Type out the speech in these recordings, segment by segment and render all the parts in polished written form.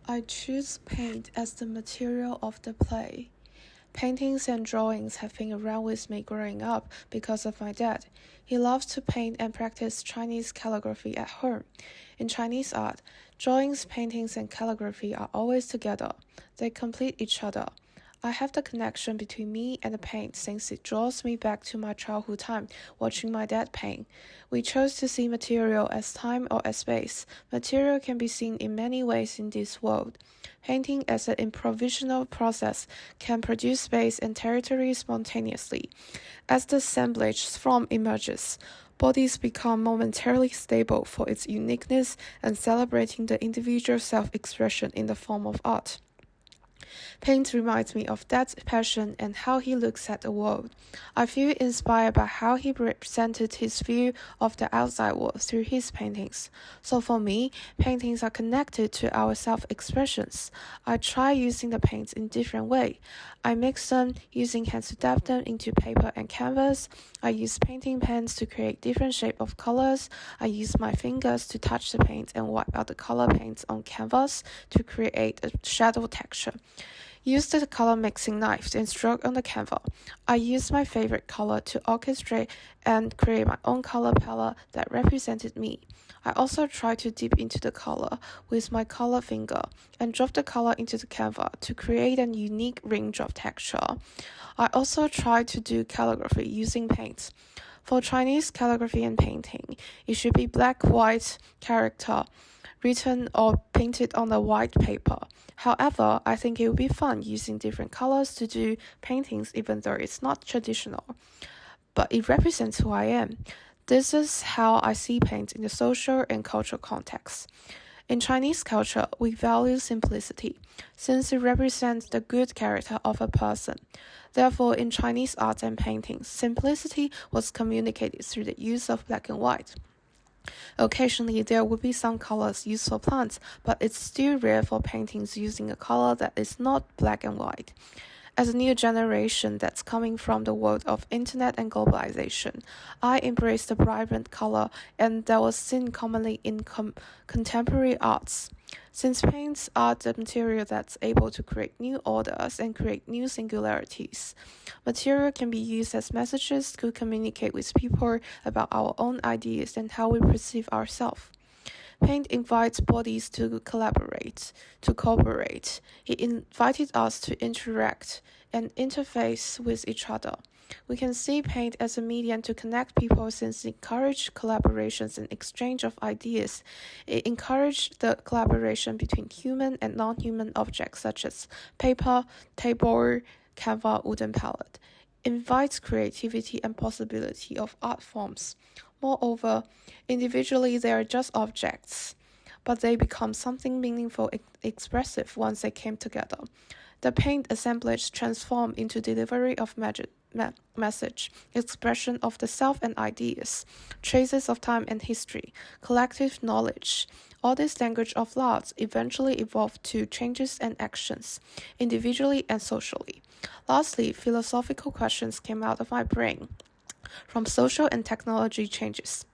I choose paint as the material of the play. Paintings and drawings have been around with me growing up because of my dad. He loves to paint and practice Chinese calligraphy at home. In Chinese art, drawings, paintings, and calligraphy are always together. They complete each other. I have the connection between me and the paint since it draws me back to my childhood time watching my dad paint. We chose to see material as time or as space. Material can be seen in many ways in this world. Painting as an improvisational process can produce space and territory spontaneously. As the assemblage form emerges, bodies become momentarily stable for its uniqueness and celebrating the individual self-expression in the form of art. Paint reminds me of Dad's passion and how he looks at the world. I feel inspired by how he represented his view of the outside world through his paintings. So for me, paintings are connected to our self-expressions. I try using the paints in different ways. I mix them using hands to dab them into paper and canvas. I use painting pens to create different shapes of colors. I use my fingers to touch the paint and wipe out the color paints on canvas to create a shadow texture. Use the color mixing knife and stroke on the canvas. I use my favorite color to orchestrate and create my own color palette that represented me. I also try to dip into the color with my color finger and drop the color into the canvas to create a unique range of texture. I also try to do calligraphy using paints. For Chinese calligraphy and painting, it should be black-white character written or painted on a white paper. However, I think it would be fun using different colors to do paintings even though it's not traditional. But it represents who I am. This is how I see paint in the social and cultural context. In Chinese culture, we value simplicity, since it represents the good character of a person. Therefore, in Chinese art and paintings, simplicity was communicated through the use of black and white. Occasionally, there will be some colors used for plants, but it's still rare for paintings using a color that is not black and white. As a new generation that's coming from the world of internet and globalization, I embrace the vibrant color and that was seen commonly in contemporary arts. Since paints are the material that's able to create new orders and create new singularities, material can be used as messages to communicate with people about our own ideas and how we perceive ourselves. Paint invites bodies to collaborate, to cooperate. It invited us to interact and interface with each other. We can see paint as a medium to connect people since it encourages collaborations and exchange of ideas. It encouraged the collaboration between human and non-human objects such as paper, table, canvas, wooden palette. It invites creativity and possibility of art forms. Moreover, individually they are just objects, but they become something meaningful and expressive once they came together. The paint assemblage transformed into delivery of message, expression of the self and ideas, traces of time and history, collective knowledge. All this language of thoughts eventually evolved to changes and actions, individually and socially. Lastly, philosophical questions came out of my brain from social and technology changes.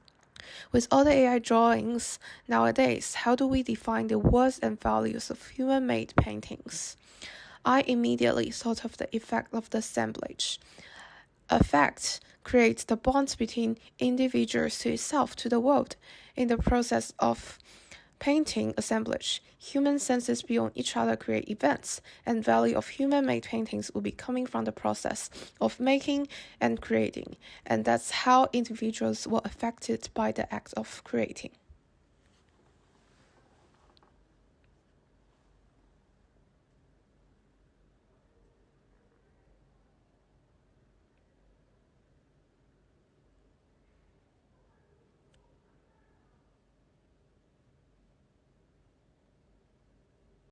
With all the AI drawings nowadays, how do we define the words and values of human-made paintings? I immediately thought of the effect of the assemblage. Effect creates the bonds between individuals to itself, to the world. In the process of painting assemblage, human senses beyond each other create events, and value of human-made paintings will be coming from the process of making and creating, and that's how individuals were affected by the act of creating.